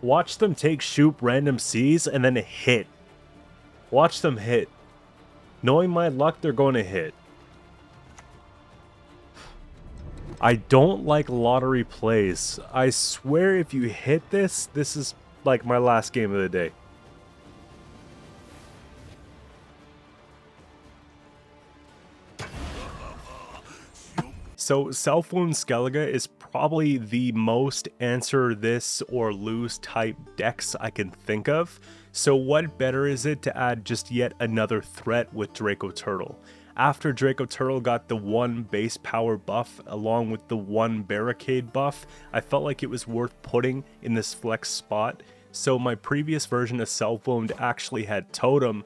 Watch them take shoot random Cs and then hit. Watch them hit. Knowing my luck, they're going to hit. I don't like lottery plays. I swear if you hit this, this is like my last game of the day. So Self-Wound Skellige is probably the most answer this or lose type decks I can think of. So what better is it to add just yet another threat with Dracoturtle? After Dracoturtle got the 1 base power buff along with the 1 barricade buff, I felt like it was worth putting in this flex spot. So my previous version of Self-Wound actually had Totem.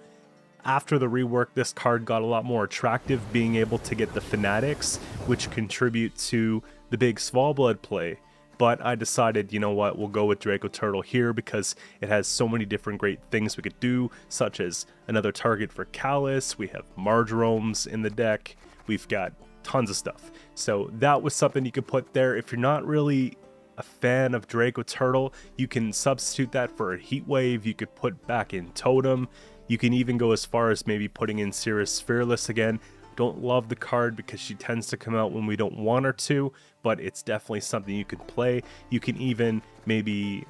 After the rework, this card got a lot more attractive, being able to get the Fanatics, which contribute to the big Svalbard play. But I decided, you know what, we'll go with Dracoturtle here because it has so many different great things we could do, such as another target for Callus, we have Marjorames in the deck, we've got tons of stuff. So that was something you could put there. If you're not really a fan of Dracoturtle, you can substitute that for a Heatwave, you could put back in Totem. You can even go as far as maybe putting in Cirrus Fearless again. Don't love the card because she tends to come out when we don't want her to, but it's definitely something you can play. You can even maybe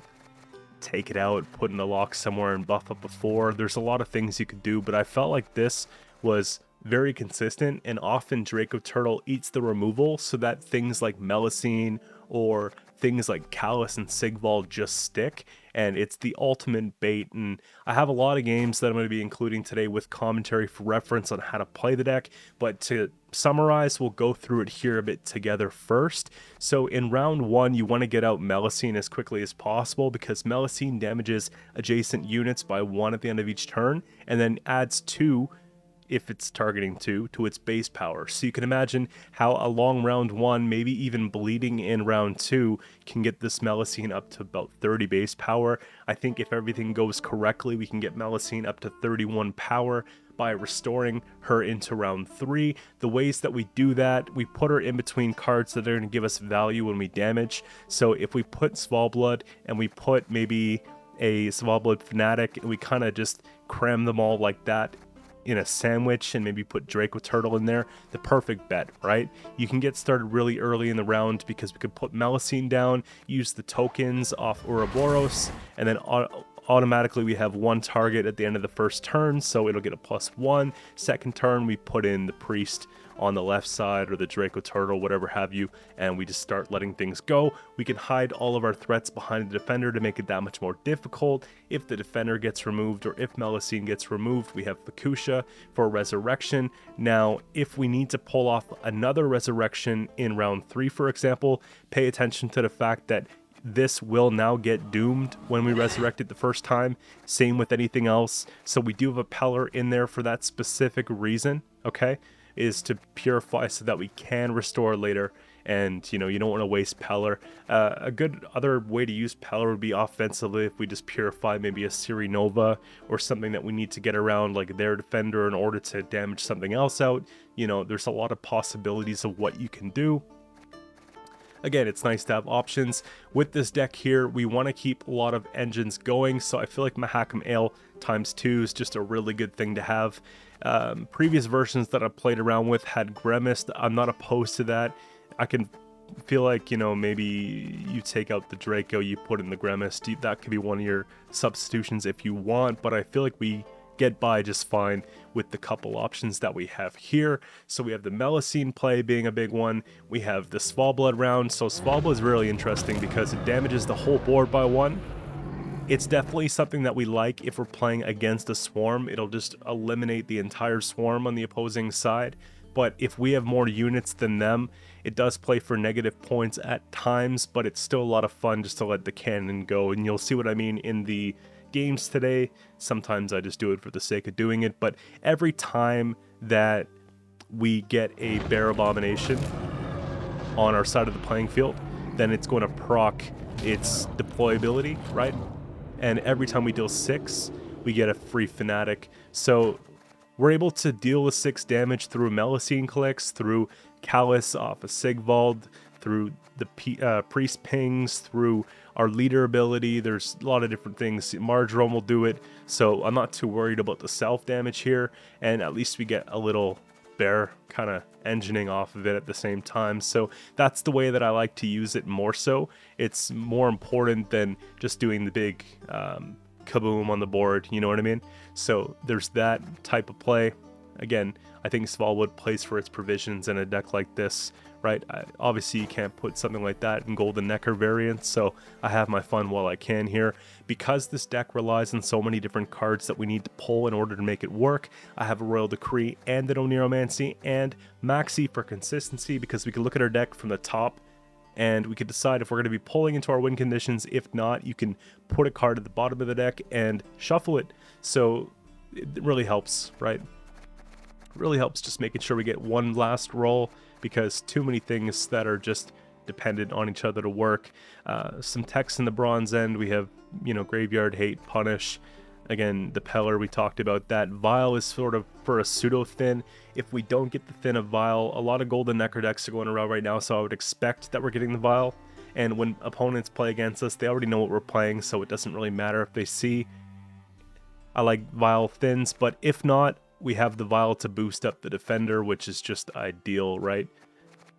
take it out, put in a lock somewhere and buff up before. There's a lot of things you could do, but I felt like this was very consistent, and often Dracoturtle eats the removal so that things like Melusine or things like Callus and Sigvald just stick, and it's the ultimate bait. And I have a lot of games that I'm going to be including today with commentary for reference on how to play the deck, but to summarize, we'll go through it here a bit together first. So in round 1, you want to get out Melusine as quickly as possible because Melusine damages adjacent units by 1 at the end of each turn, and then adds 2 if it's targeting 2 to its base power. So you can imagine how along round 1, maybe even bleeding in round 2, can get this Melusine up to about 30 base power. I think if everything goes correctly, we can get Melusine up to 31 power by restoring her into round 3. The ways that we do that, we put her in between cards that are going to give us value when we damage. So if we put Svalbard and we put maybe a Svalbard Fanatic, and we kind of just cram them all like that in a sandwich and maybe put Dracoturtle in there, the perfect bet, right? You can get started really early in the round because we could put Melusine down, use the tokens off Ouroboros, and then automatically we have 1 target at the end of the first turn, so it'll get a +1. Second turn, we put in the priest on the left side or the Dracoturtle, whatever have you, and we just start letting things go. We can hide all of our threats behind the defender to make it that much more difficult. If the defender gets removed or if Melusine gets removed, we have Fukusha for resurrection. Now, if we need to pull off another resurrection in round 3, for example, pay attention to the fact that this will now get doomed when we resurrect it the first time. Same with anything else. So we do have a Peller in there for that specific reason, okay? Is to purify so that we can restore later, and you know, you don't want to waste Peller. A good other way to use Peller would be offensively if we just purify maybe a Siri Nova or something that we need to get around like their defender in order to damage something else out. You know, there's a lot of possibilities of what you can do. Again, it's nice to have options. With this deck here, we want to keep a lot of engines going, so I feel like Mahakam-Ale ×2 is just a really good thing to have. Previous versions that I played around with had Grimace. I'm not opposed to that. I can feel like, you know, maybe you take out the Draco, you put in the Grimace. That could be one of your substitutions if you want, but I feel like we get by just fine with the couple options that we have here. So we have the Melusine play being a big one. We have the Svalbard round. So Svalbard is really interesting because it damages the whole board by 1. It's definitely something that we like if we're playing against a swarm. It'll just eliminate the entire swarm on the opposing side. But if we have more units than them, it does play for negative points at times, but it's still a lot of fun just to let the cannon go. And you'll see what I mean in the games today. Sometimes I just do it for the sake of doing it, but every time that we get a Bear Abomination on our side of the playing field, then it's going to proc its deployability, right? And every time we deal 6, we get a free Fanatic. So we're able to deal with 6 damage through Melusine clicks, through Callus off of Sigvald, through the priest pings, through our leader ability. There's a lot of different things. Marjoram will do it, so I'm not too worried about the self damage here, and at least we get a little bear kind of engineing off of it at the same time. So that's the way that I like to use it more so. It's more important than just doing the big kaboom on the board, you know what I mean? So there's that type of play. Again, I think Svalwood plays for its provisions in a deck like this, right? Obviously, you can't put something like that in Golden Necker variants, so I have my fun while I can here. Because this deck relies on so many different cards that we need to pull in order to make it work, I have a Royal Decree and an Oneromancy and Maxi for consistency, because we can look at our deck from the top and we can decide if we're going to be pulling into our win conditions. If not, you can put a card at the bottom of the deck and shuffle it. So it really helps, right? Really helps just making sure we get one last roll, because too many things that are just dependent on each other to work. Some text in the Bronze End, we have, you know, Graveyard, Hate, Punish. Again, the Peller, we talked about that. Vile is sort of for a pseudo thin. If we don't get the thin of Vile, a lot of Golden Necker decks are going around right now, so I would expect that we're getting the Vile. And when opponents play against us, they already know what we're playing, so it doesn't really matter if they see. I like Vile thins, but if not, we have the Vile to boost up the Defender, which is just ideal, right?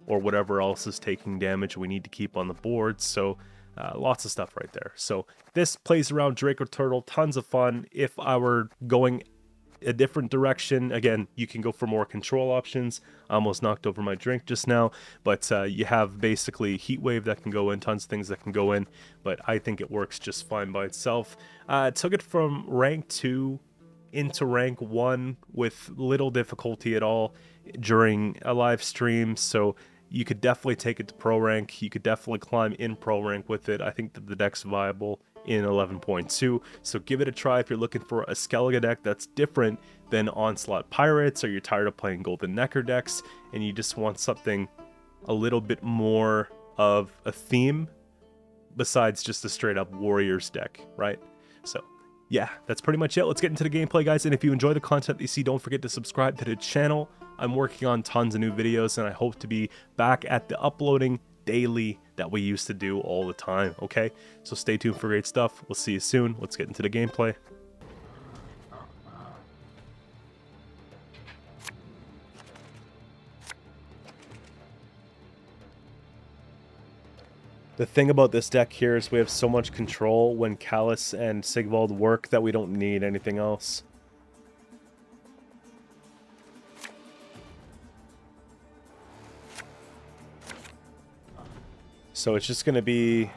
Or whatever else is taking damage we need to keep on the board. So lots of stuff right there. So this plays around Dracoturtle, tons of fun. If I were going a different direction, again, you can go for more control options. I almost knocked over my drink just now, but you have basically Heatwave that can go in, tons of things that can go in, but I think it works just fine by itself. Took it from rank 2 into rank 1 with little difficulty at all during a live stream, so you could definitely take it to pro rank. You could definitely climb in pro rank with it. I think that the deck's viable in 11.2, so give it a try if you're looking for a Skellige deck that's different than Onslaught Pirates, or you're tired of playing Golden Necker decks and you just want something a little bit more of a theme besides just a straight up Warriors deck, right? So yeah, that's pretty much it. Let's get into the gameplay, guys. And if you enjoy the content that you see, don't forget to subscribe to the channel. I'm working on tons of new videos, and I hope to be back at the uploading daily that we used to do all the time, okay? So stay tuned for great stuff. We'll see you soon. Let's get into the gameplay. The thing about this deck here is we have so much control when Callus and Sigvald work that we don't need anything else. So it's just going to be...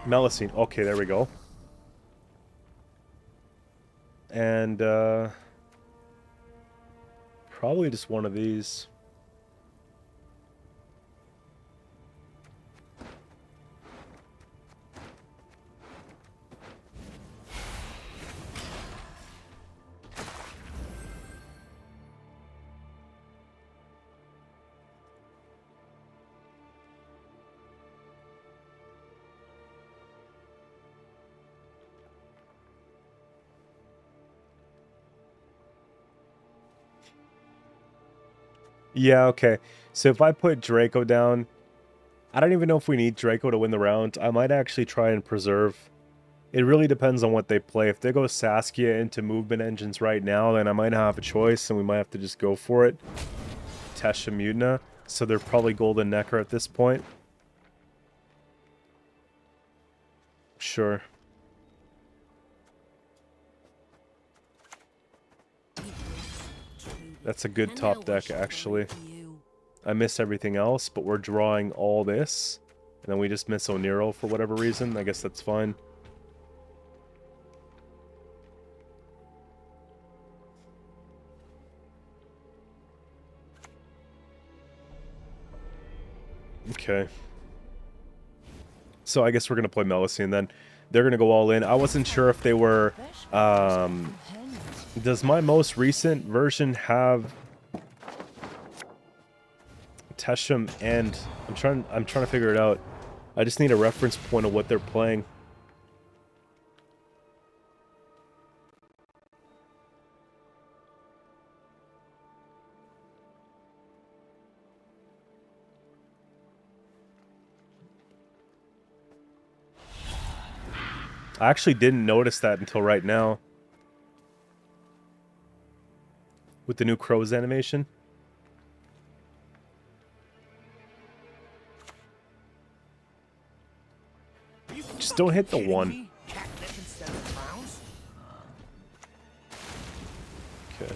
Melusine. Okay, there we go. And probably just one of these. Yeah, okay. So if I put Draco down, I don't even know if we need Draco to win the round. I might actually try and preserve. It really depends on what they play. If they go Saskia into movement engines right now, then I might not have a choice, and we might have to just go for it. Tesha Mutna. So they're probably Golden Necker at this point. Sure. That's a good top deck, actually. I miss everything else, but we're drawing all this. And then we just miss Onero for whatever reason. I guess that's fine. Okay. So I guess we're going to play Melusine then. They're going to go all in. I wasn't sure if they were... does my most recent version have Tesham and I'm trying to figure it out. I just need a reference point of what they're playing. I actually didn't notice that until right now. With the new Crows animation. Just don't hit the one. Okay.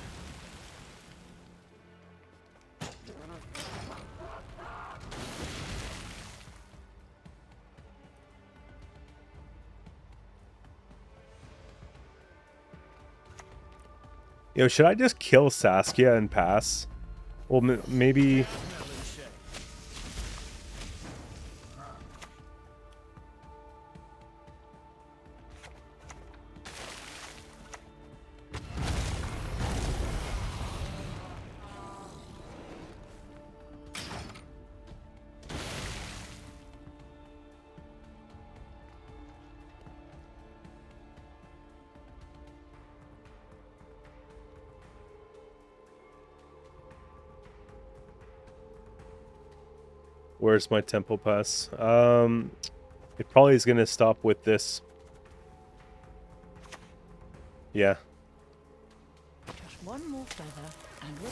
Yo, should I just kill Saskia and pass? Well, maybe... Where's my tempo pass? It probably is gonna stop with this. Yeah. Just one more feather and we're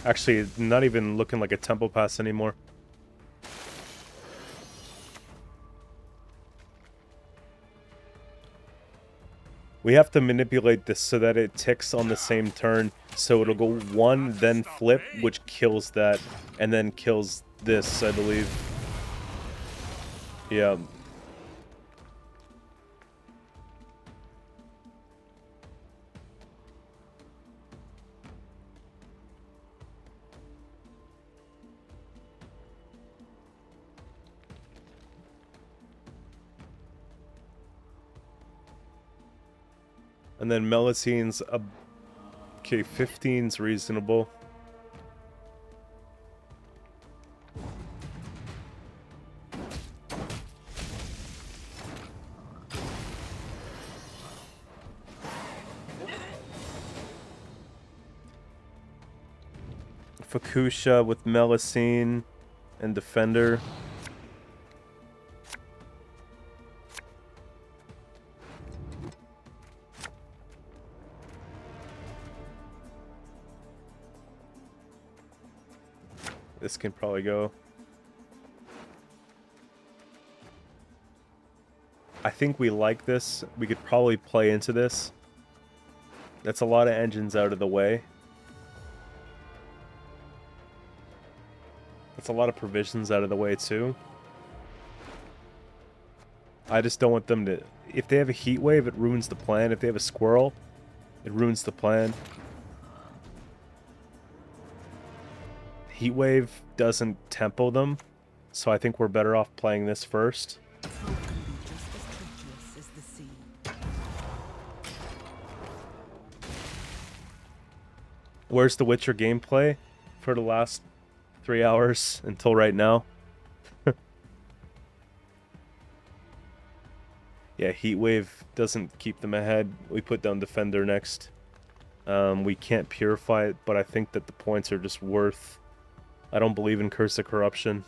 Actually, it's not even looking like a tempo pass anymore. We have to manipulate this so that it ticks on the same turn. So it'll go one, then flip, which kills that, and then kills this, I believe. Yeah. And then Melusine's a... Okay, 15's reasonable. Fukusha with Melusine and Defender. This can probably go. I think we like this. We could probably play into this. That's a lot of engines out of the way. That's a lot of provisions out of the way too. I just don't want them to... If they have a Heatwave, it ruins the plan. If they have a Squirrel, it ruins the plan. Heatwave doesn't tempo them, so I think we're better off playing this first. Where's the Witcher gameplay for the last 3 hours until right now? Yeah, Heatwave doesn't keep them ahead. We put down Defender next. We can't purify it, but I think that the points are just worth... I don't believe in Curse of Corruption.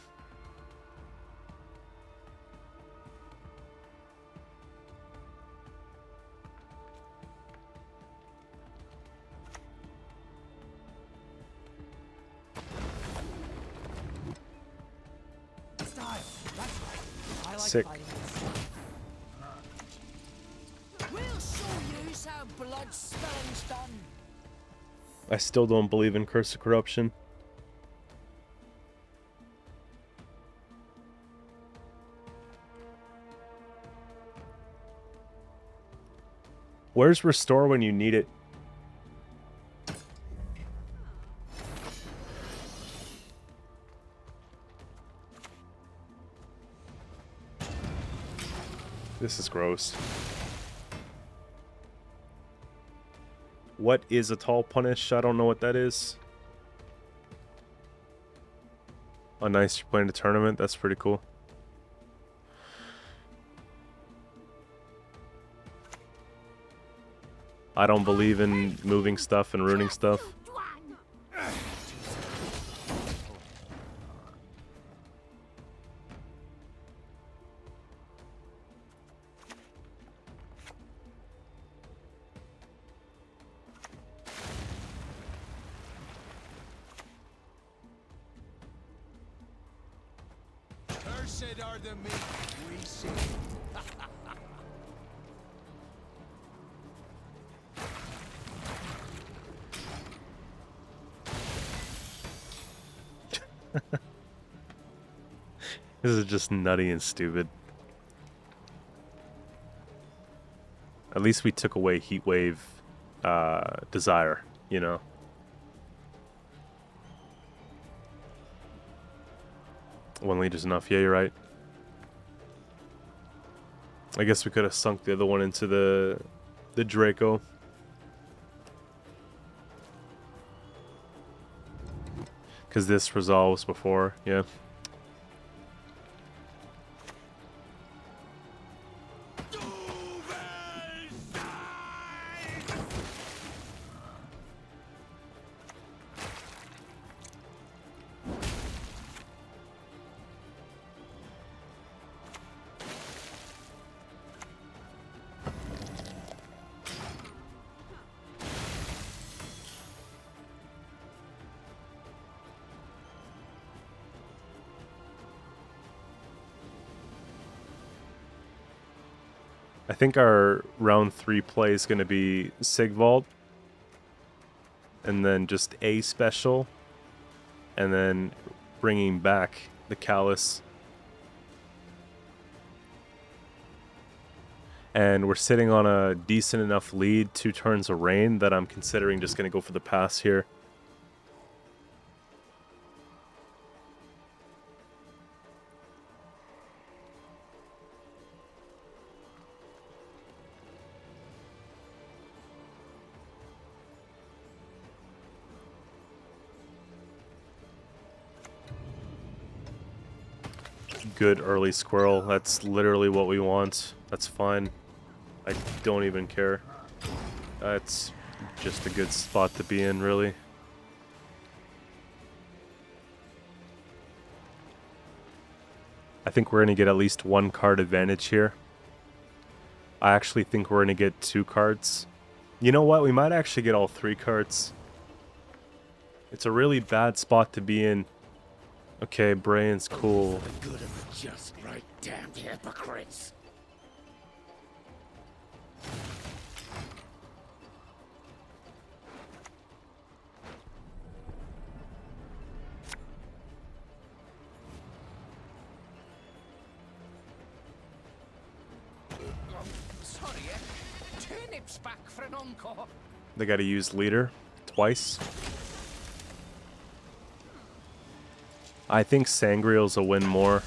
Sick. We'll show you how blood spilling's done. I still don't believe in Curse of Corruption. Where's Restore when you need it? This is gross. What is a tall punish? I don't know what that is. Oh, nice. You're playing a tournament. That's pretty cool. I don't believe in moving stuff and ruining stuff. Cursed are the meek we see. This is just nutty and stupid. At least we took away Heatwave Desire, you know. One leader's enough. Yeah, you're right. I guess we could have sunk the other one into the Draco. Because this resolves before, yeah. I think our round 3 play is going to be Sigvald, and then just a special, and then bringing back the Callus. And we're sitting on a decent enough lead, 2 turns of rain, that I'm considering just going to go for the pass here. Good early squirrel. That's literally what we want. That's fine. I don't even care. That's just a good spot to be in, really. I think we're going to get at least 1 card advantage here. I actually think we're going to get 2 cards. You know what? We might actually get all 3 cards. It's a really bad spot to be in. Okay, Brain's cool. The good of the just right, damned hypocrites. Sorry, turnips back for an encore. They got to use leader twice. I think Sangreal's a win more.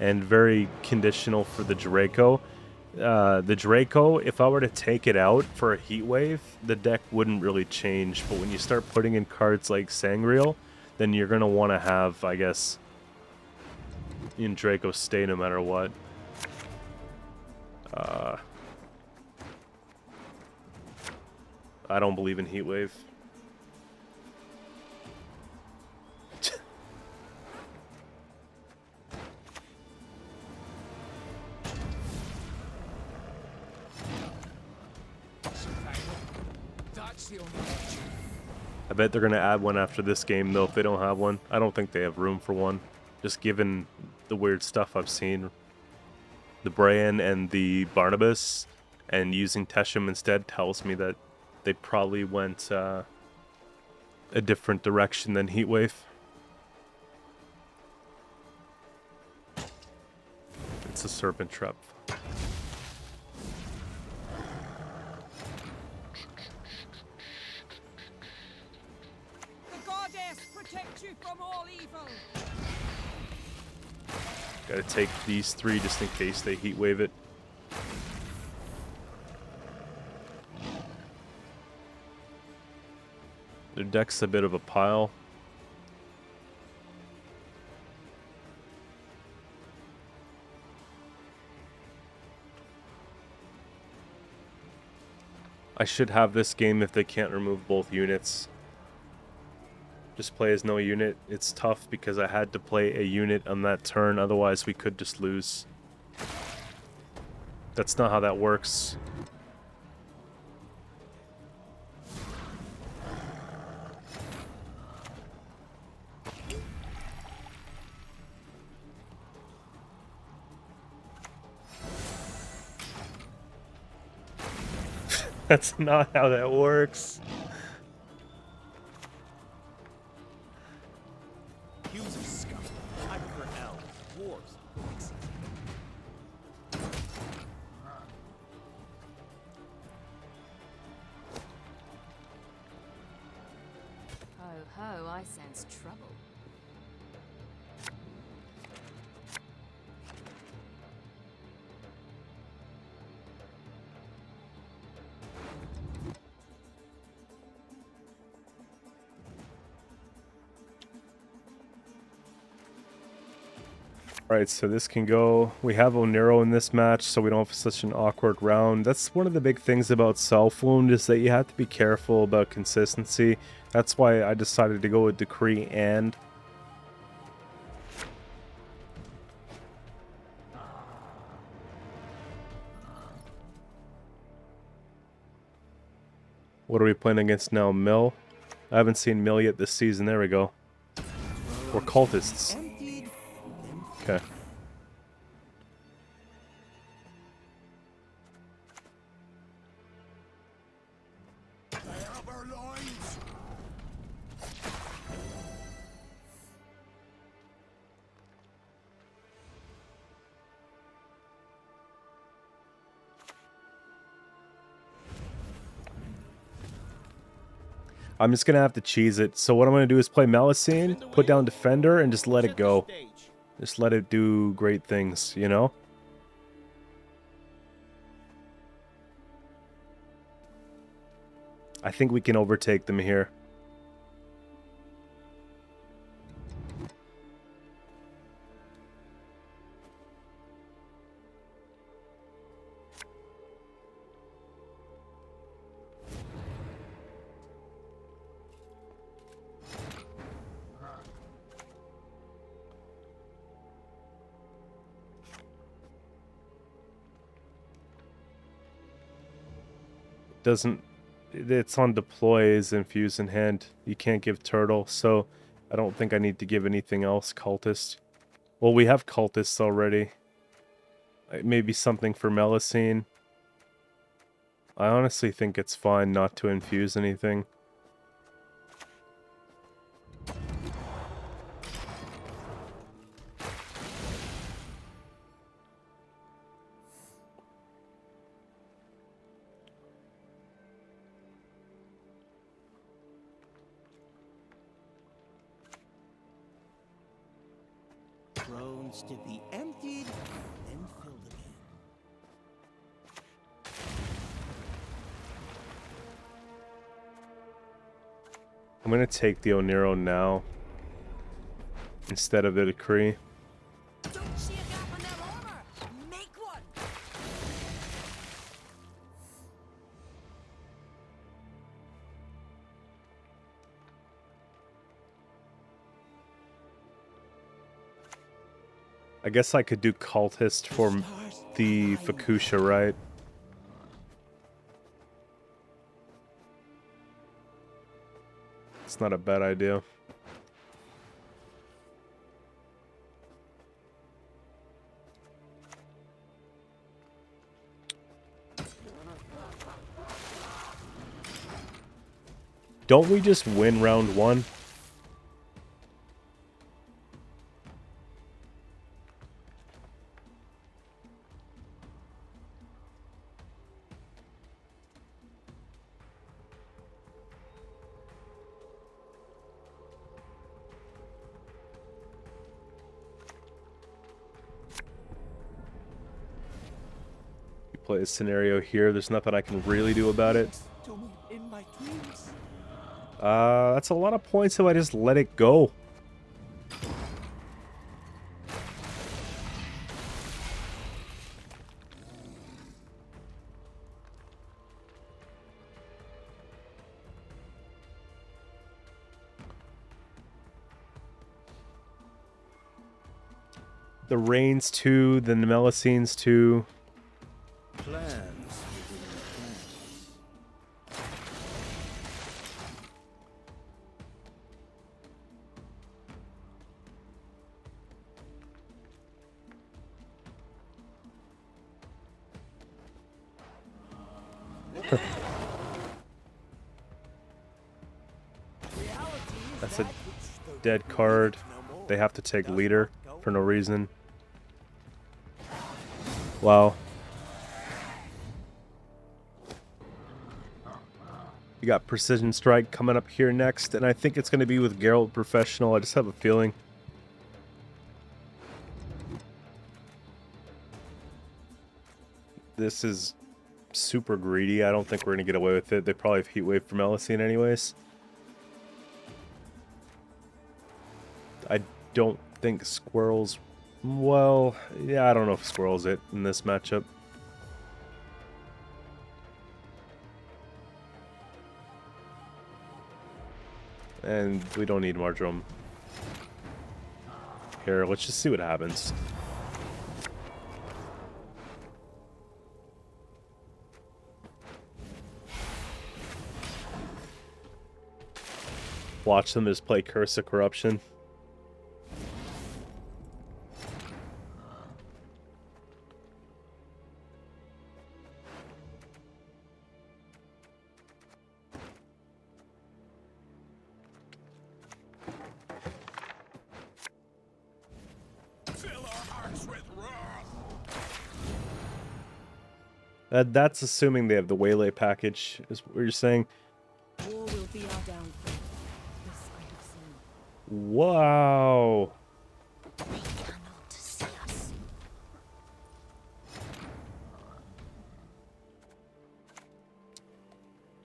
And very conditional for the Draco. The Draco, if I were to take it out for a Heatwave, the deck wouldn't really change. But when you start putting in cards like Sangreal, then you're going to want to have, I guess, in Draco stay no matter what. I don't believe in Heatwave. I bet they're going to add one after this game, though, if they don't have one. I don't think they have room for one. Just given the weird stuff I've seen. The Bran and the Barnabas, and using Tesham instead tells me that they probably went a different direction than Heatwave. It's a Serpent Trap. Protect you from all evil. Gotta take these 3 just in case they Heatwave it. Their deck's a bit of a pile. I should have this game if they can't remove both units. Just play as no unit. It's tough because I had to play a unit on that turn, otherwise we could just lose. That's not how that works. That's not how that works. Humans are scum. I prefer L. Wars. Ho ho, I sense trouble. Alright, so this can go. We have Onero in this match, so we don't have such an awkward round. That's one of the big things about Self-Wound, is that you have to be careful about consistency. That's why I decided to go with Decree and... What are we playing against now? Mill? I haven't seen Mill yet this season. There we go. We're cultists. Okay. I'm just gonna have to cheese it. So what I'm gonna do is play Melusine, put down Defender, and just let it go. Just let it do great things, you know? I think we can overtake them here. Doesn't, it's on deploy is infuse in hand. You can't give turtle, so I don't think I need to give anything else. Cultist. Well, we have cultists already. Maybe something for Melusine. I honestly think it's fine not to infuse anything. Thrones to be emptied, then filled again. I'm gonna take the Onero now instead of the Decree. Don't see a gap in their armor. Make one. I guess I could do Cultist for the Fukusha, right? It's not a bad idea. Don't we just win round one? Play a scenario here. There's nothing I can really do about it. To me in my dreams. That's a lot of points if I just let it go. The Rains 2, the Melusines 2. Plans within plans. That's a dead card. They have to take leader for no reason. Wow. You got Precision Strike coming up here next, and I think it's going to be with Geralt Professional. I just have a feeling. This is super greedy. I don't think we're going to get away with it. They probably have Heatwave for Melusine anyways. I don't think Squirrel's... Well, yeah, I don't know if Squirrel's it in this matchup. And we don't need Marjoram. Here, let's just see what happens. Watch them just play Curse of Corruption. That's assuming they have the Waylay package, is what you're saying. War will be our downfall. This I have seen. Wow. They cannot see us.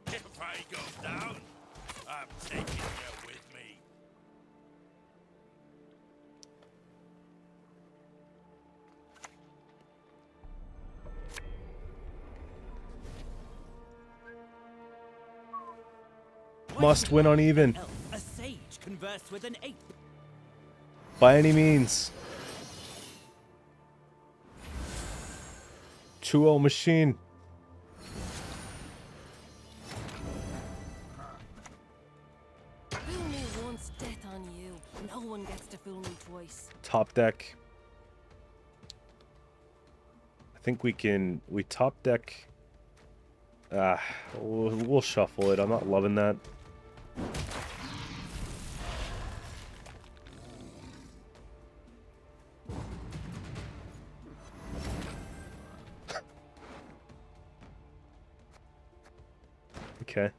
If I go down, I'm taking you with me. Must win on even. A sage conversed with an ape. By any means. 2-0 machine. Fool me once, death on you. No one gets to fool me twice. Top deck. I think we top deck. We'll shuffle it. I'm not loving that. Okay.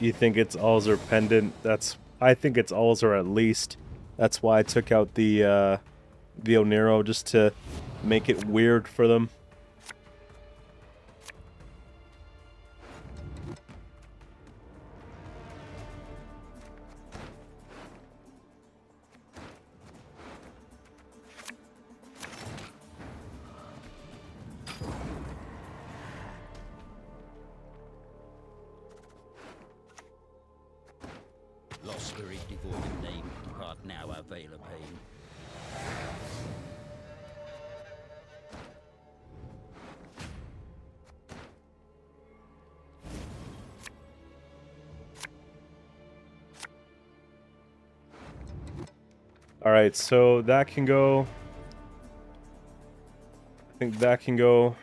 You think it's Alzur Pendant? I think it's Alzur at least. That's why I took out the Onero, just to make it weird for them. Lost spirit devoid of name, heart now our veil of pain. Alright, so that can go. I think that can go.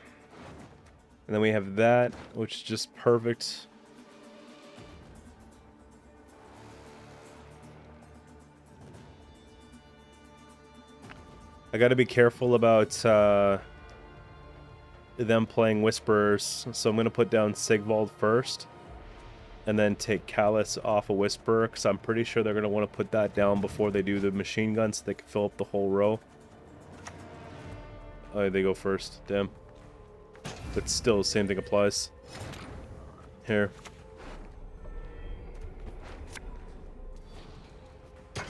And then we have that, which is just perfect. I gotta be careful about them playing Whisperers, so I'm gonna put down Sigvald first, and then take Callus off a Whisperer, because I'm pretty sure they're gonna want to put that down before they do the machine gun, so they can fill up the whole row. Oh, they go first. Damn. But still, the same thing applies. Here.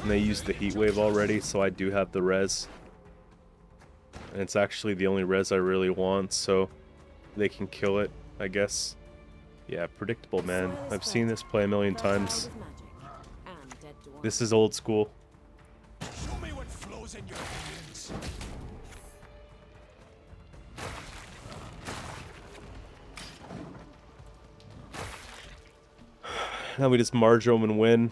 And they used the Heatwave already, so I do have the res. And it's actually the only res I really want, so they can kill it, I guess. Yeah, predictable, man. I've seen this play a million times. This is old school. Show me what flows in your veins. Now we just marge them and win.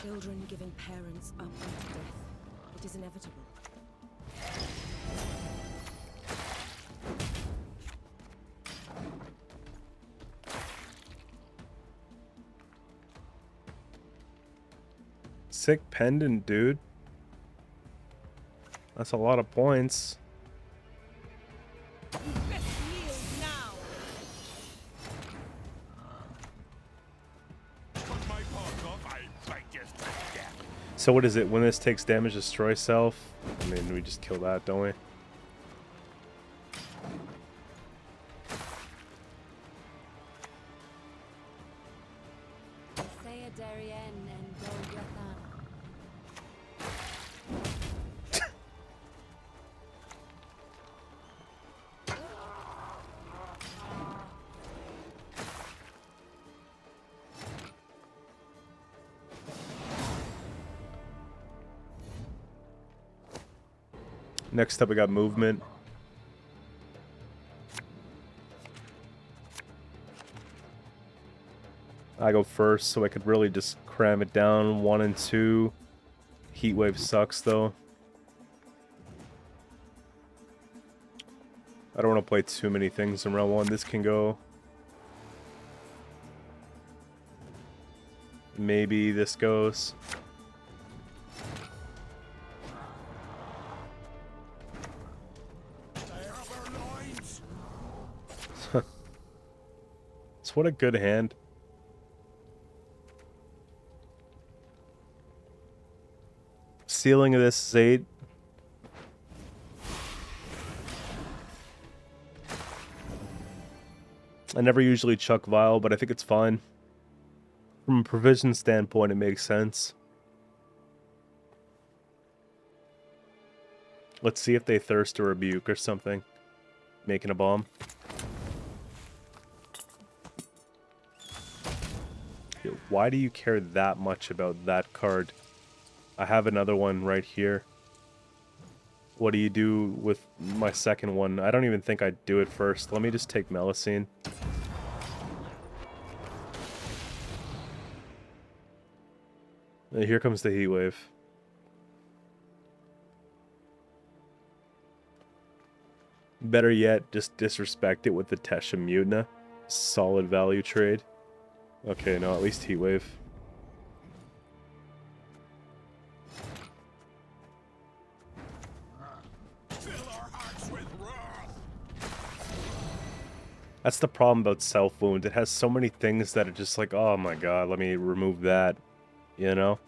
Children giving parents up unto death. It is inevitable. Sick pendant, dude. That's a lot of points. So what is it? When this takes damage, destroy self? I mean, we just kill that, don't we? Next up, we got movement. I go first, so I could really just cram it down. 1 and 2. Heatwave sucks, though. I don't want to play too many things in round 1. This can go. Maybe this goes. What a good hand. Ceiling of this is 8. I never usually chuck Vial, but I think it's fine. From a provision standpoint, it makes sense. Let's see if they thirst a rebuke or something. Making a bomb. Why do you care that much about that card? I have another one right here. What do you do with my second one? I don't even think I'd do it first. Let me just take Melusine. And here comes the Heatwave. Better yet, just disrespect it with the Tesha Mutna. Solid value trade. Okay, no, at least Heatwave. That's the problem about Self-Wound. It has so many things that are just like, oh my god, let me remove that. You know?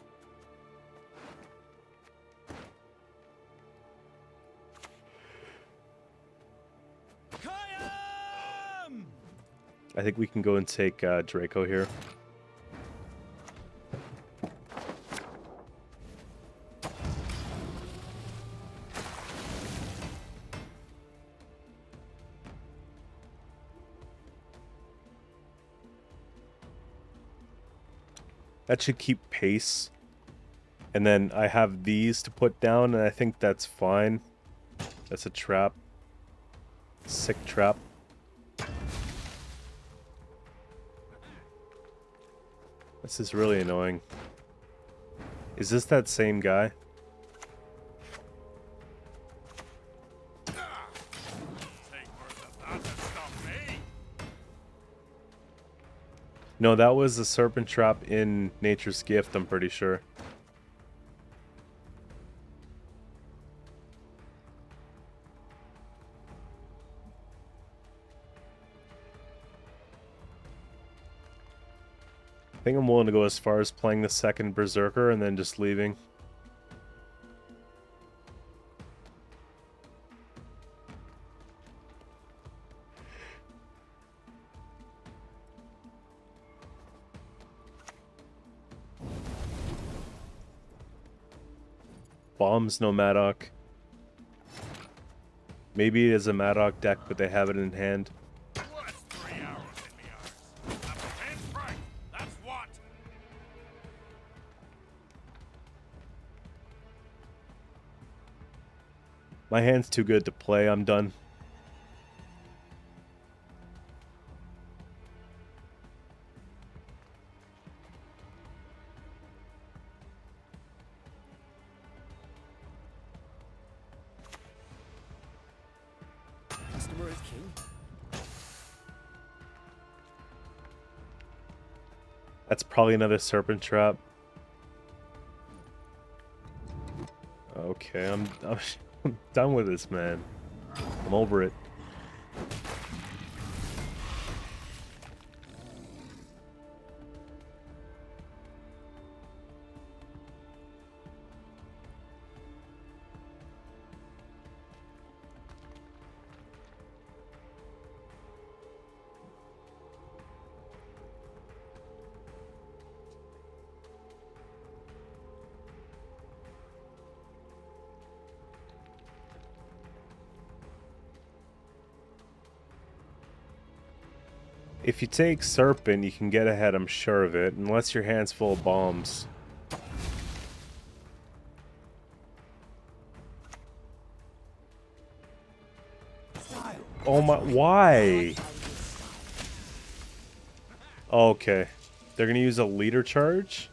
I think we can go and take Draco here. That should keep pace. And then I have these to put down, and I think that's fine. That's a trap. Sick trap. This is really annoying. Is this that same guy? No, that was the serpent trap in Nature's Gift, I'm pretty sure. I think I'm willing to go as far as playing the second Berserker and then just leaving. Bombs, no Madoc. Maybe it is a Madoc deck, but they have it in hand. What's 3 hours in me arse? A 10 franc, that's what? My hand's too good to play, I'm done. Customer is king. That's probably another serpent trap. Okay, I'm I'm done with this, man. I'm over it. If you take Serpent, you can get ahead, I'm sure of it, unless your hand's full of bombs. Oh my, why? Okay. They're gonna use a leader charge?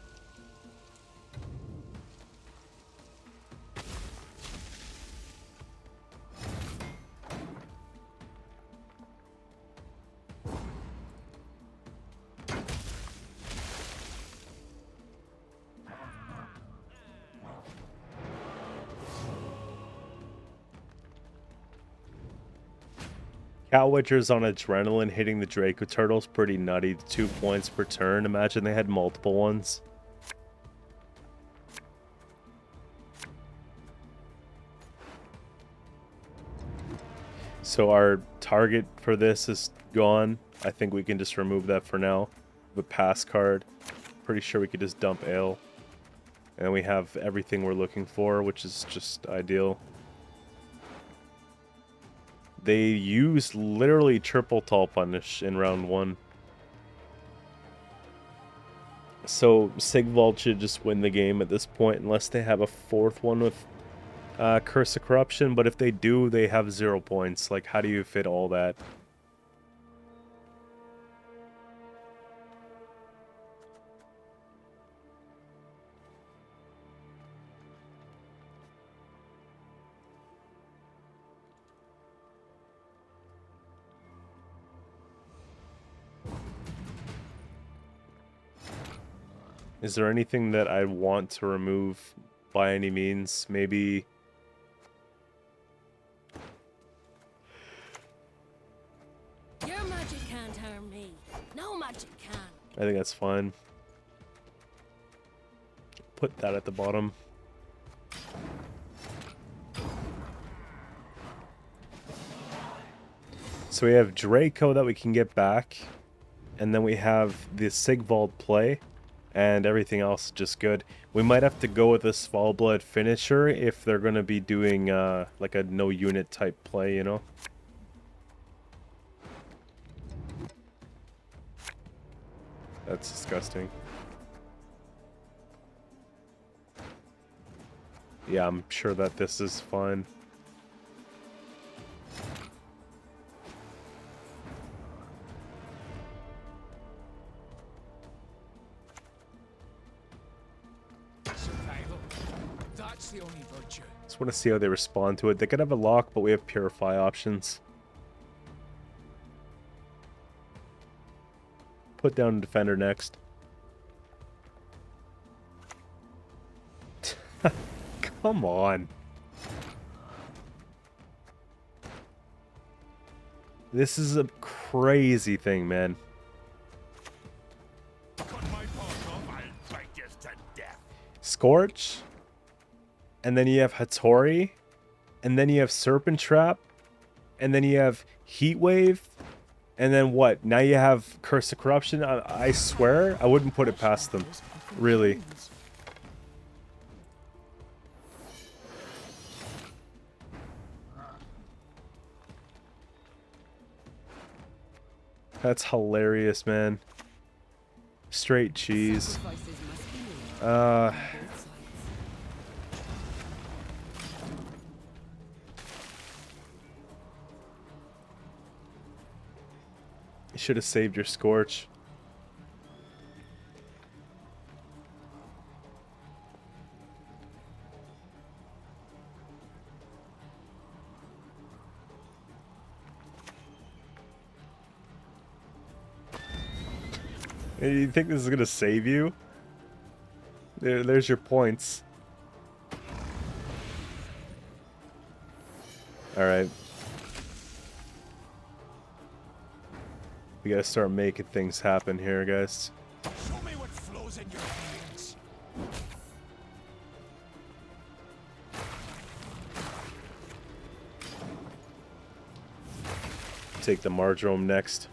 Catwitcher's on adrenaline, hitting the Dracoturtle's pretty nutty. 2 points per turn. Imagine they had multiple ones. So our target for this is gone. I think we can just remove that for now. The pass card. Pretty sure we could just dump Ale. And we have everything we're looking for, which is just ideal. They used literally triple Tall Punish in round 1. So Sigvald should just win the game at this point, unless they have a 4th one with Curse of Corruption. But if they do, they have 0 points. Like, how do you fit all that? Is there anything that I want to remove by any means? Maybe... Your magic can't harm me. No magic can. I think that's fine. Put that at the bottom. So we have Draco that we can get back. And then we have the Sigvald play. And everything else is just good. We might have to go with a Svalbard finisher if they're going to be doing like a no unit type play, you know? That's disgusting. Yeah, I'm sure that this is fine. That's the only virtue. Just want to see how they respond to it. They could have a lock, but we have Purify options. put down a defender next. Come on. This is a crazy thing, man. Cut my paws off, I'll bite you to death. Scorch. And then you have Hattori. And then you have Serpent Trap. And then you have Heatwave. And then what? Now you have Curse of Corruption. I swear, I wouldn't put it past them. Really. That's hilarious, man. Straight cheese. You should have saved your Scorch. You think this is gonna save you? There's your points. Alright. We gotta start making things happen here, guys. Show me what flows in your veins. Take the Marjoram next.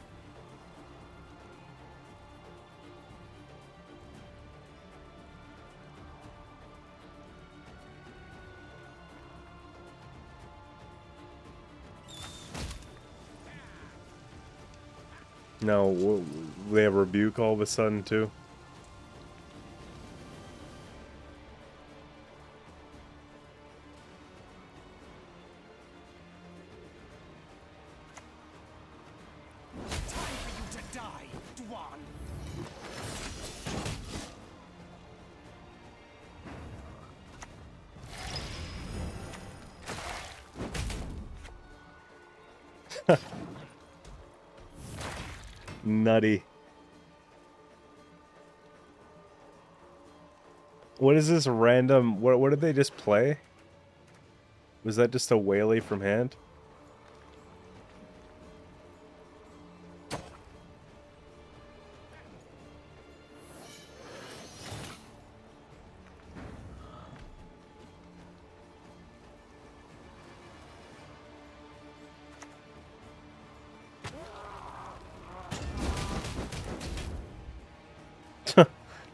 No, they have Rebuke all of a sudden, too. Time for you to die, Dwan. Nutty. What is this random... What did they just play? Was that just a Whaley from hand?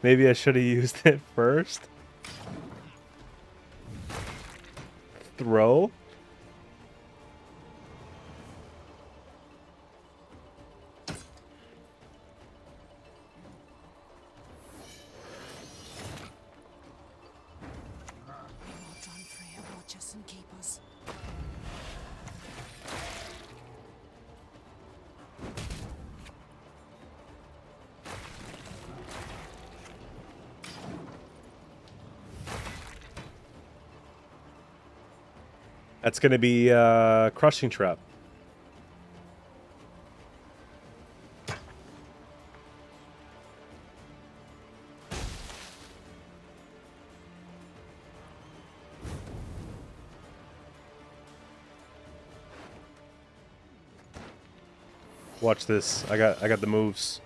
Maybe I should have used it first. Throw. That's going to be Crushing Trap. Watch this. I got the moves.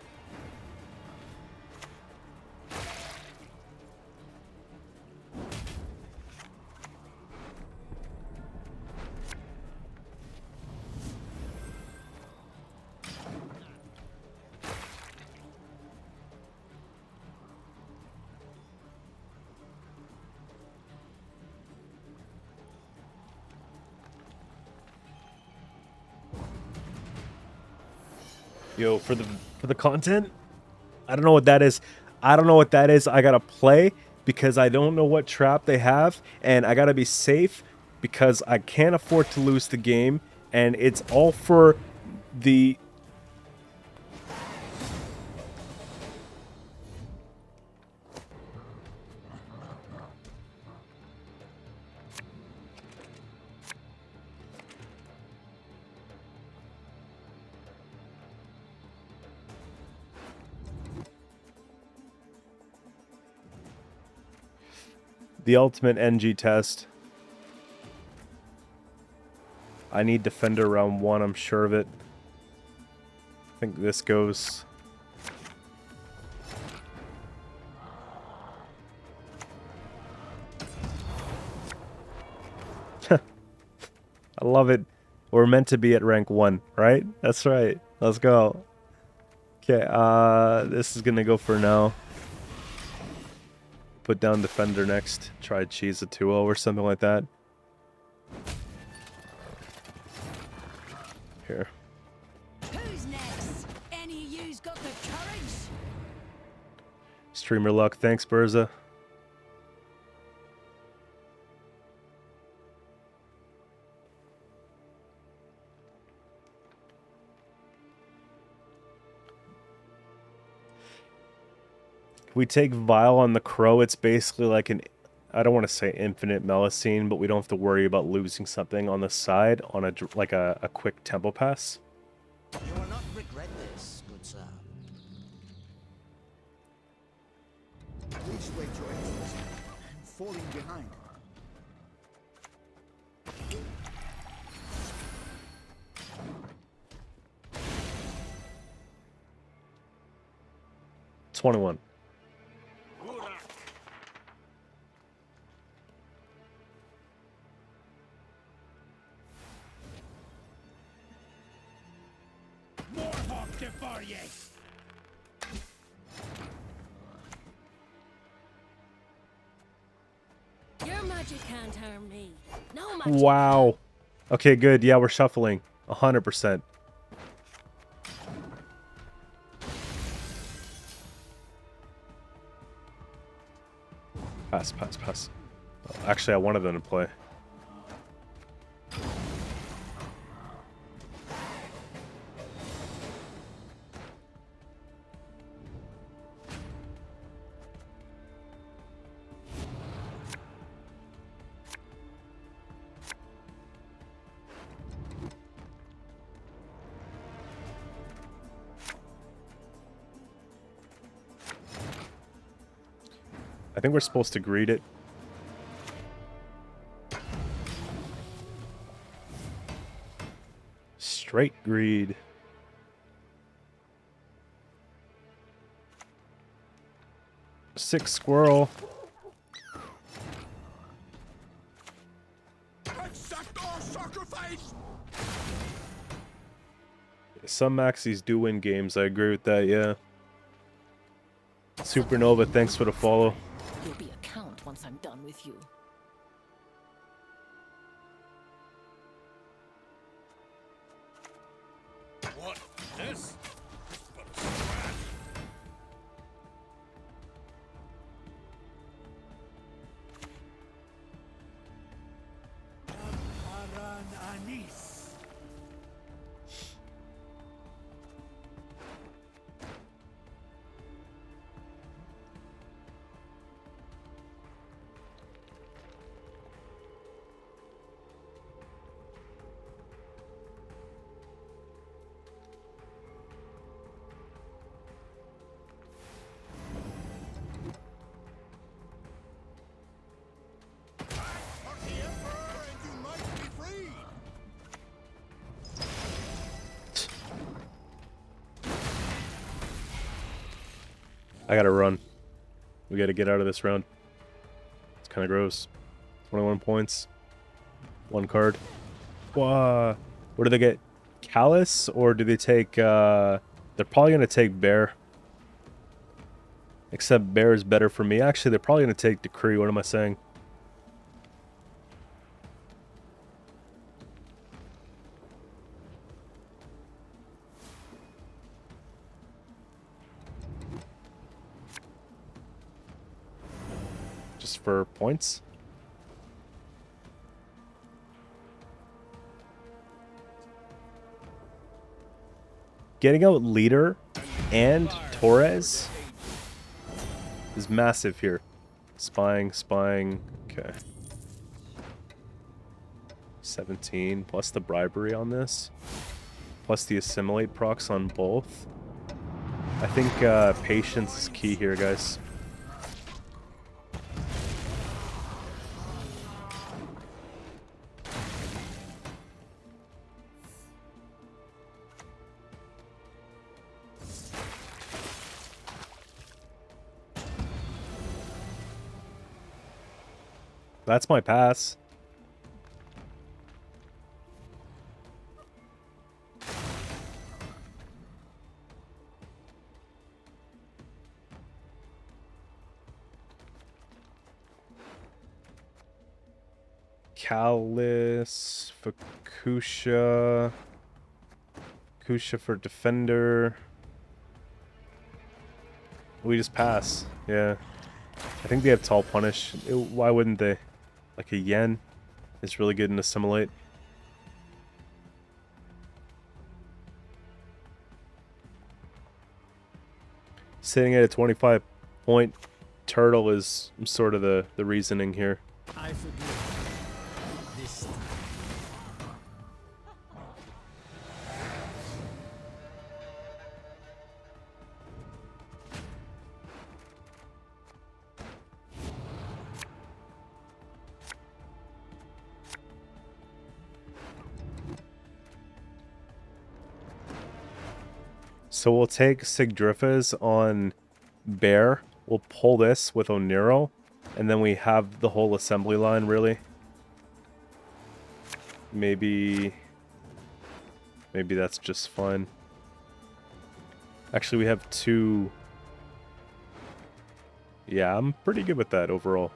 Yo, for the content, I don't know what that is. I don't know what that is. I gotta play because I don't know what trap they have, and I gotta be safe because I can't afford to lose the game, and it's all for the... The ultimate NG test. I need defender round 1, I'm sure of it. I think this goes. I love it. We're meant to be at rank 1, right? That's right. Let's go. Okay, this is gonna go for now. Put down defender next. Try cheese a 2-0 or something like that. Here. Who's next? Any of you's got the courage? Streamer luck. Thanks, Burza. We take Vile on the Crow. It's basically like an, I don't want to say infinite Melusine, but we don't have to worry about losing something on the side on a like a quick tempo pass. You will not regret this, good sir. Which way to entrance? I'm falling behind. $21. More hawk for ye. Your magic can't harm me. No magic. Wow. Okay, good. Yeah, we're shuffling. 100%. Pass, pass, pass. Oh, actually, I wanted them to play. I think we're supposed to greet it. Straight greed. Six squirrel. Accept our sacrifice. Some maxis do win games. I agree with that, yeah. Supernova, thanks for the follow. You'll be a count once I'm done with you. What? This? But a scratch. Aran Anis. I gotta run. We gotta get out of this round. It's kind of gross. 21 points. One card. What do they get? Callus? Or do they take... They're probably gonna take Bear. Except Bear is better for me. Actually, they're probably gonna take Decree. What am I saying? For points. Getting out Leader and Torres is massive here. Spying, spying. Okay. 17 plus the bribery on this. Plus the assimilate procs on both. I think patience is key here, guys. That's my pass. Callus, Fukusha for defender. We just pass. Yeah. I think they have tall punish. Why wouldn't they? Like a yen is really good in assimilate. Sitting at a 25 point turtle is sort of the reasoning here. I forgive this time. So we'll take Sigdrifas on Bear. We'll pull this with Oniro. And then we have the whole assembly line, really. Maybe that's just fine. Actually, we have 2. Yeah, I'm pretty good with that overall.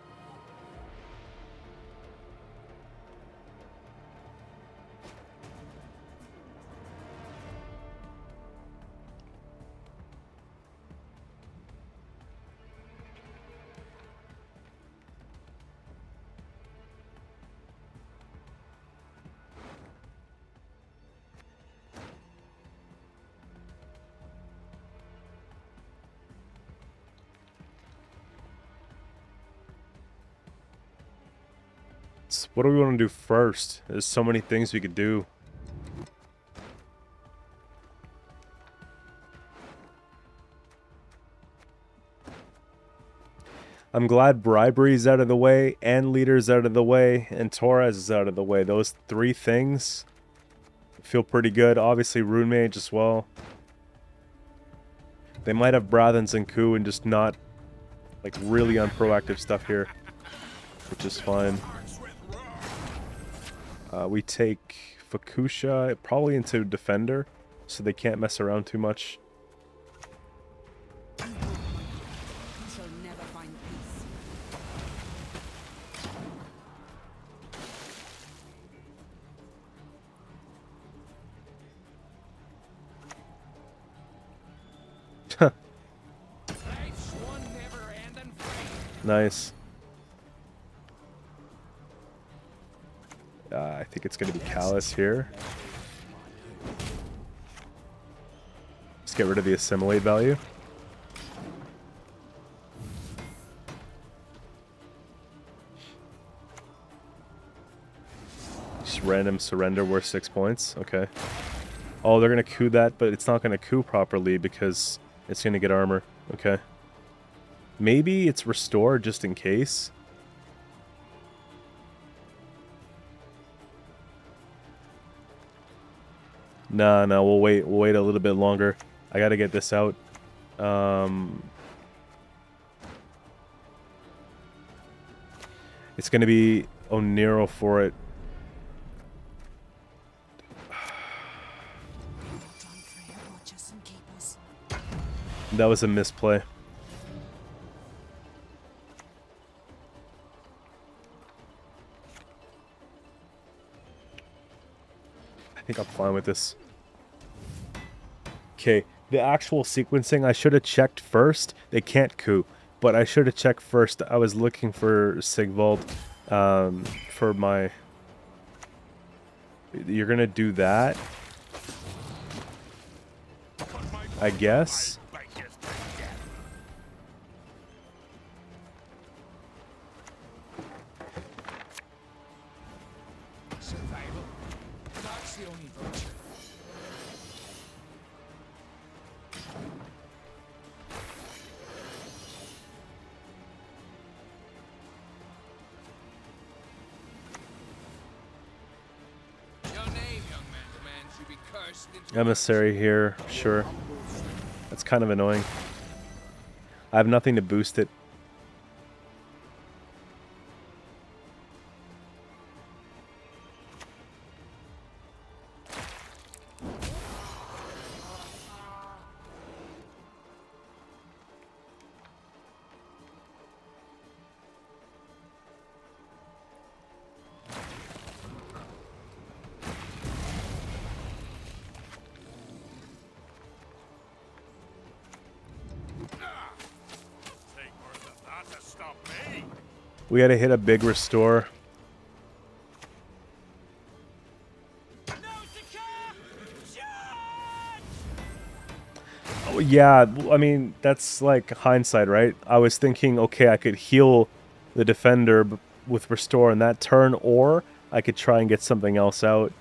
What do we want to do first? There's so many things we could do. I'm glad bribery's out of the way, and leader's out of the way, and Torres is out of the way. Those 3 things feel pretty good. Obviously, Rune Mage as well. They might have Brathens and Ku and just not, like, really unproactive stuff here, which is fine. We take Fukusha probably into defender, so they can't mess around too much. You shall never find peace. Nice. I think it's going to be Callus here. Let's get rid of the assimilate value. Just random surrender worth 6 points. Okay. Oh, they're going to coup that, but it's not going to coup properly because it's going to get armor. Okay. Maybe it's restore just in case. No, we'll wait. We'll wait a little bit longer. I gotta get this out. It's gonna be Oniro for it. That was a misplay. I think I'm fine with this. Okay, the actual sequencing, I should have checked first. They can't coup, but I should have checked first. I was looking for Sigvald for my... You're gonna do that, I guess. Emissary here, sure. That's kind of annoying. I have nothing to boost it. We gotta hit a big restore. Oh, yeah, I mean, that's like hindsight, right? I was thinking, okay, I could heal the defender with restore in that turn, or I could try and get something else out.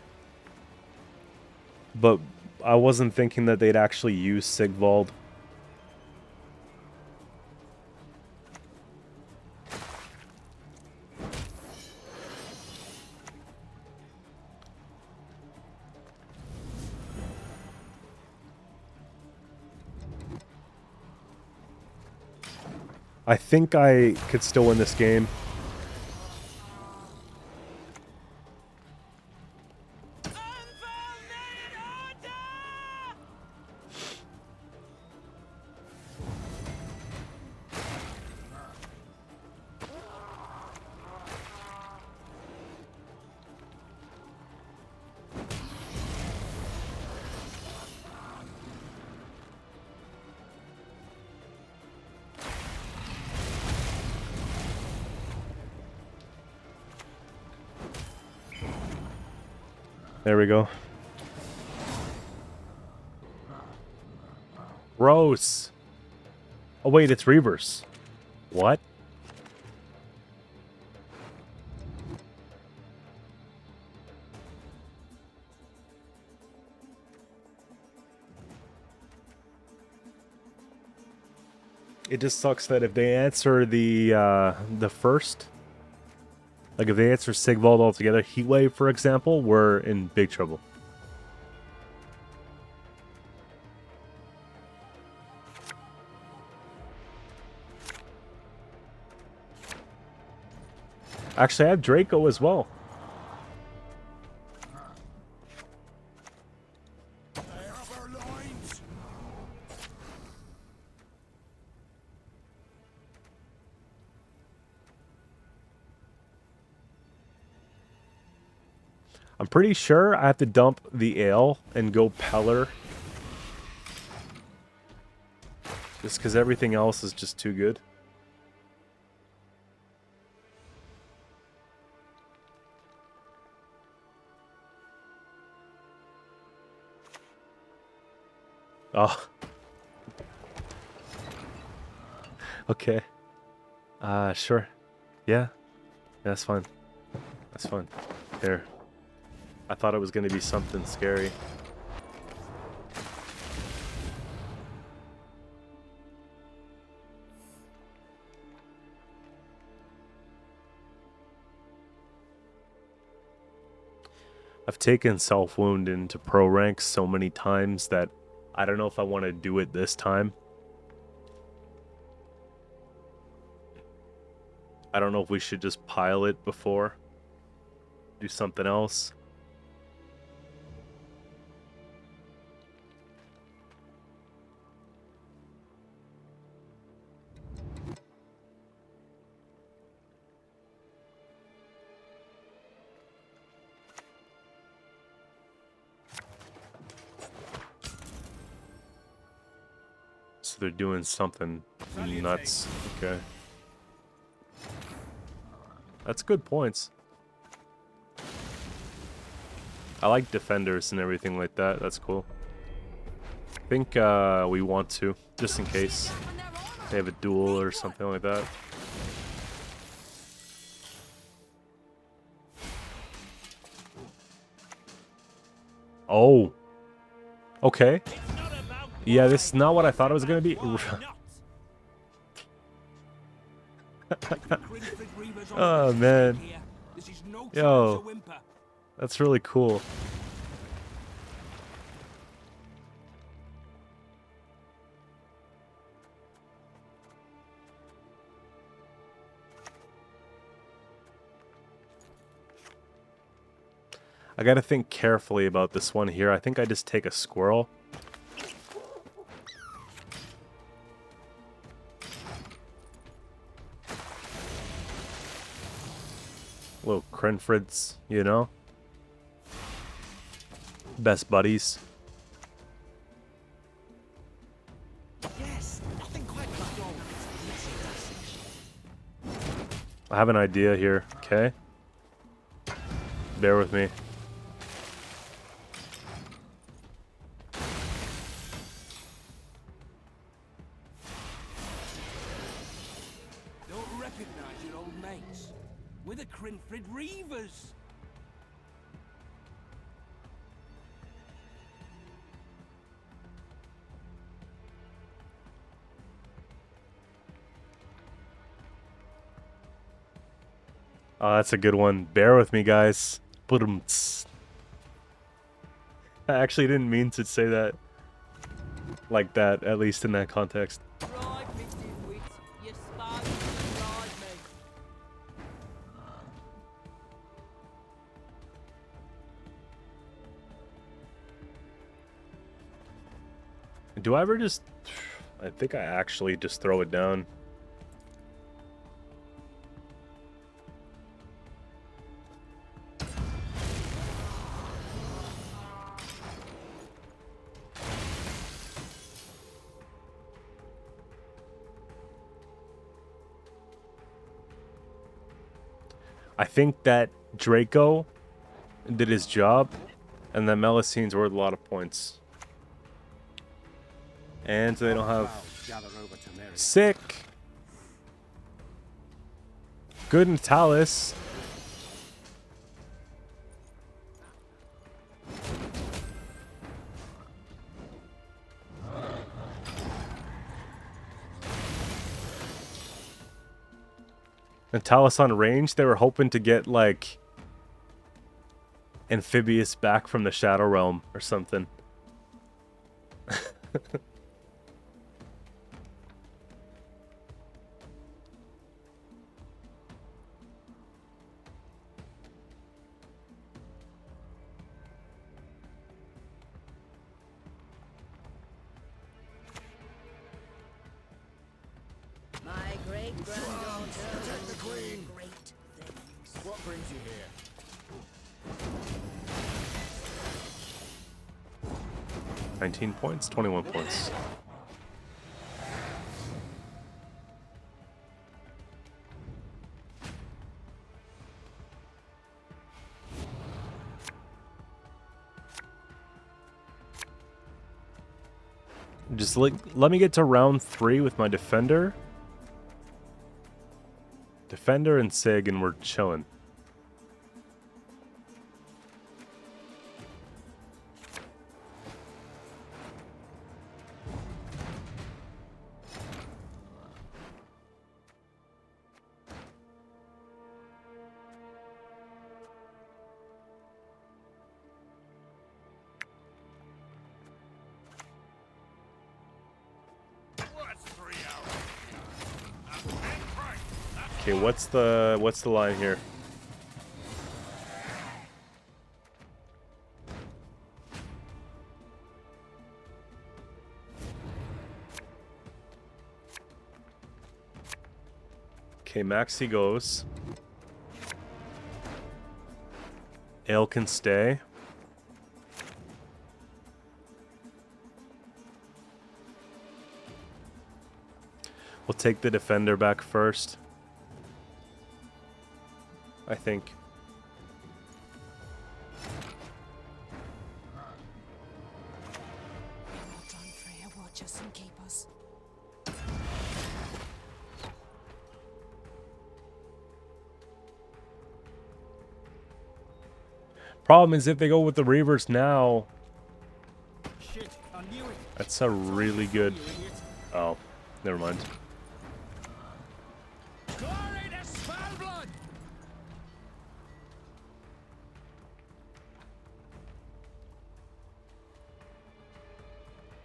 But I wasn't thinking that they'd actually use Sigvald. I think I could still win this game. There we go. Gross. Oh wait, it's reverse. What? It just sucks that if they answer the first, like if they answer Sigvald altogether, Heatwave, for example, we're in big trouble. Actually, I have Draco as well. I'm pretty sure I have to dump the ale and go Peller. Just because everything else is just too good. Oh. Okay. Sure. Yeah. That's fine. That's fine. Here. I thought it was going to be something scary. I've taken self-wound into pro ranks so many times that I don't know if I want to do it this time. I don't know if we should just pile it before. Do something else. So they're doing something nuts. Okay. That's good points. I like defenders and everything like that. That's cool. I think we want to, just in case they have a duel or something like that. Oh. Okay. Yeah, this is not what I thought it was going to be. Oh, man. Yo. That's really cool. I gotta think carefully about this one here. I think I just take a squirrel. Little Crenfrids, you know? Best buddies. Yes, nothing quite like gold. I have an idea here, okay? Bear with me. Don't recognize your old mates. We're the Crinfrid Reavers. Oh, that's a good one. Bear with me, guys. Ba-dum-ts. I actually didn't mean to say that like that, at least in that context. Right, Mr. Wit. You're supposed to ride me. Do I ever just... I think I actually just throw it down. I think that Draco did his job, and that Melusine's worth a lot of points. And so they don't have... Gather over to Mary. Sick! Good Natalis. Natalis on range, they were hoping to get, like, Amphibious back from the Shadow Realm or something. My great-granddaughter Protect the Queen. great things. What brings you here? 19 points, 21 points. Just let me get to round 3 with my defender. Defender and Sig, and we're chilling. What's 3 hours? I'm 10 francs. That's Okay, what's the line here? Okay, Maxi goes. Ale can stay. We'll take the defender back first, I think. Well done, Freya. Watch us and keep us. Problem is, if they go with the Reavers now, Shit, I knew it. that's a really good... You idiot. Oh, never mind. Glory to Svalbard!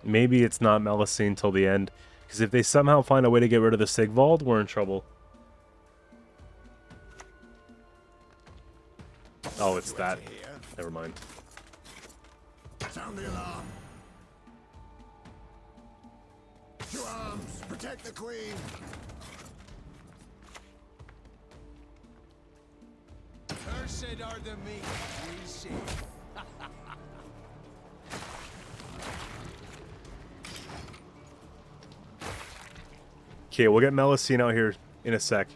Maybe it's not Melusine till the end, because if they somehow find a way to get rid of the Sigvald, we're in trouble. Oh, it's that. Never mind. Sound the alarm. To arms! Protect the Queen! Cursed are the meek, we see. Okay, we'll get Melusine out here in a sec.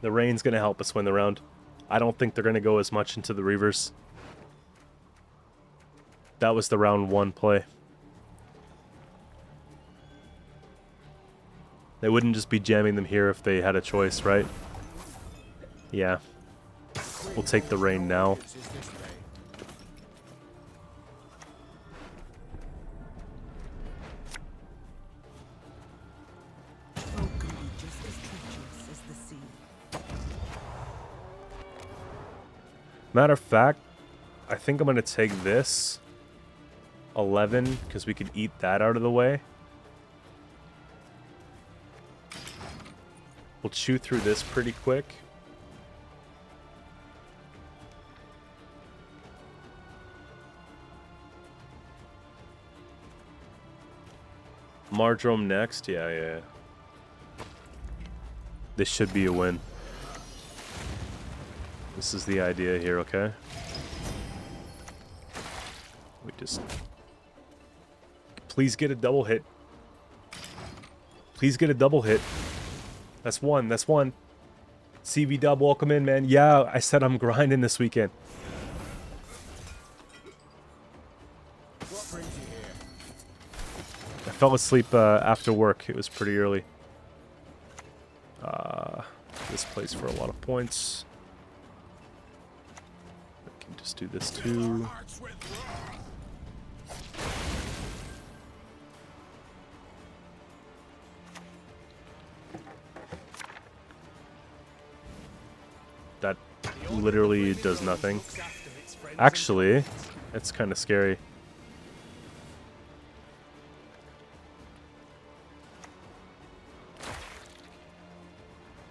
The rain's going to help us win the round. I don't think they're going to go as much into the Reavers. That was the round 1 play. They wouldn't just be jamming them here if they had a choice, right? Yeah. We'll take the rain now. Is this way? Folk can be just as treacherous as the sea. Matter of fact, I think I'm going to take this 11 because we could eat that out of the way. We'll chew through this pretty quick. Mardrome next. Yeah. This should be a win. This is the idea here, okay? We just... Please get a double hit. Please get a double hit. That's one. That's one. CV Dub, welcome in, man. Yeah, I said I'm grinding this weekend. What brings you here? I fell asleep after work. It was pretty early. This plays for a lot of points. I can just do this too. Hearts with wrath. That literally does nothing. Actually, it's kind of scary.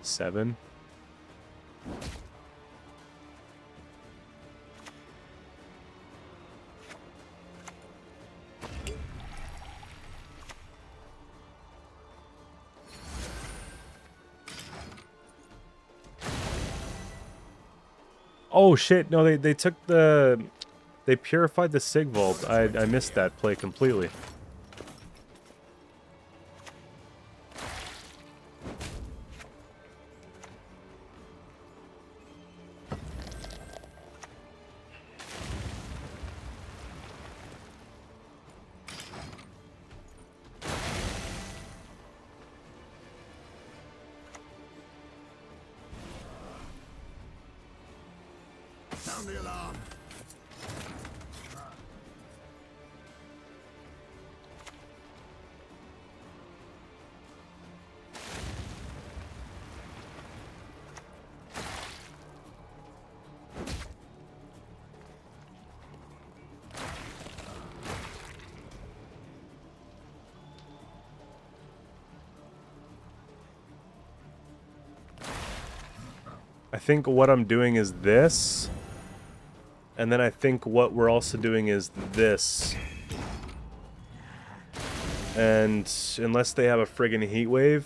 Seven. Oh shit, no, they took the... They purified the Sigvald. I missed that play completely. Sound the alarm. I think what I'm doing is this. And then I think what we're also doing is this. And unless they have a friggin' Heatwave.